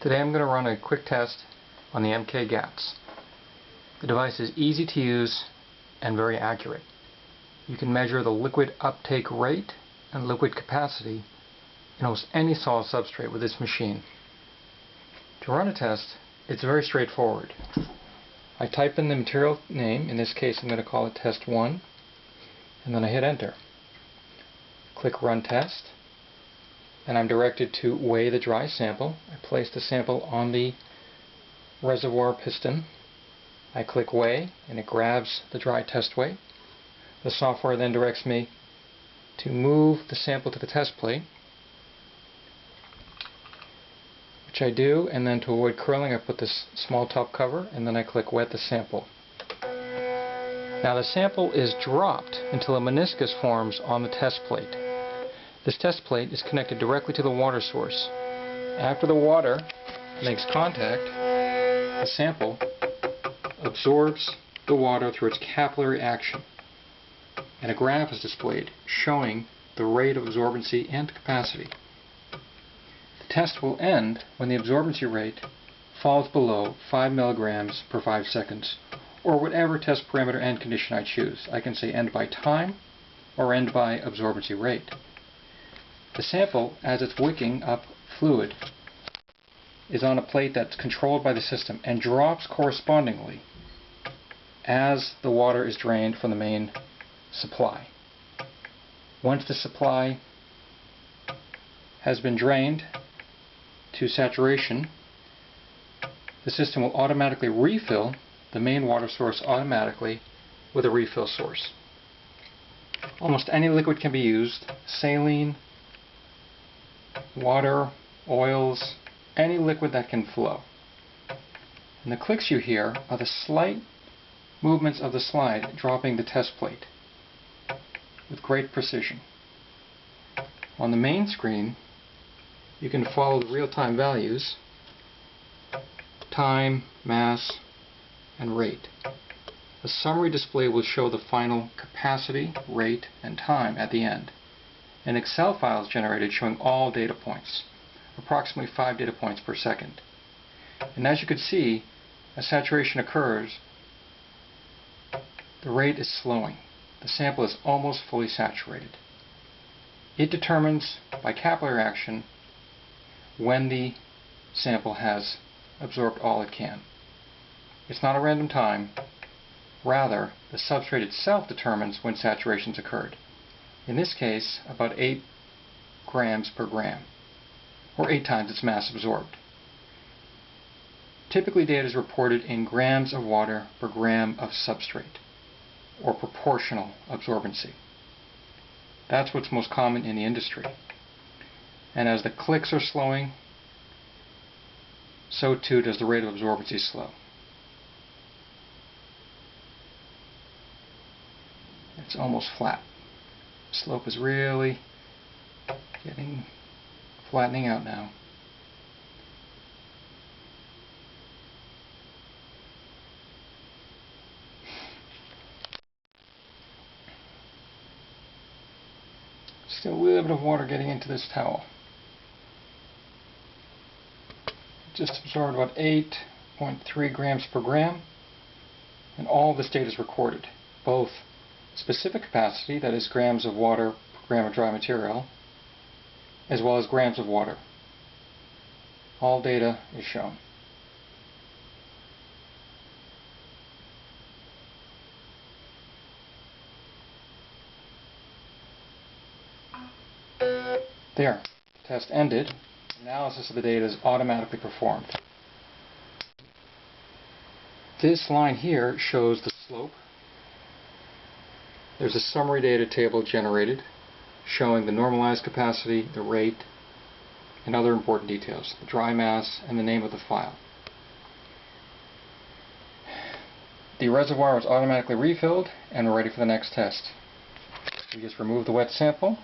Today I'm going to run a quick test on the MK GATS. The device is easy to use and very accurate. You can measure the liquid uptake rate and liquid capacity in almost any solid substrate with this machine. To run a test, it's very straightforward. I type in the material name, in this case I'm going to call it test 1, and then I hit enter. Click run test, and I'm directed to weigh the dry sample. I place the sample on the reservoir piston. I click weigh, and it grabs the dry test weight. The software then directs me to move the sample to the test plate, which I do, and then to avoid curling I put this small top cover, and then I click wet the sample. Now the sample is dropped until a meniscus forms on the test plate. This test plate is connected directly to the water source. After the water makes contact, the sample absorbs the water through its capillary action, and a graph is displayed showing the rate of absorbency and capacity. The test will end when the absorbency rate falls below 5 milligrams per 5 seconds, or whatever test parameter end condition I choose. I can say end by time or end by absorbency rate. The sample, as it's wicking up fluid, is on a plate that's controlled by the system and drops correspondingly as the water is drained from the main supply. Once the supply has been drained to saturation, the system will automatically refill the main water source automatically with a refill source. Almost any liquid can be used: saline, water, oils, any liquid that can flow. And the clicks you hear are the slight movements of the slide dropping the test plate with great precision. On the main screen you can follow the real-time values: time, mass, and rate. A summary display will show the final capacity, rate, and time at the end. An Excel file is generated showing all data points, approximately 5 data points per second. And as you can see, as saturation occurs, the rate is slowing. The sample is almost fully saturated. It determines by capillary action when the sample has absorbed all it can. It's not a random time. Rather, the substrate itself determines when saturation's occurred. In this case, about 8 grams per gram, or 8 times its mass absorbed. Typically, data is reported in grams of water per gram of substrate, or proportional absorbency. That's what's most common in the industry. And as the clicks are slowing, so too does the rate of absorbency slow. It's almost flat. Slope is really flattening out now. Still a little bit of water getting into this towel. Just absorbed about 8.3 grams per gram, and all this data is recorded, both specific capacity, that is grams of water per gram of dry material, as well as grams of water. All data is shown. There. Test ended. Analysis of the data is automatically performed. This line here shows the slope. There's a summary data table generated showing the normalized capacity, the rate, and other important details, the dry mass, and the name of the file. The reservoir was automatically refilled, and we're ready for the next test. We just remove the wet sample.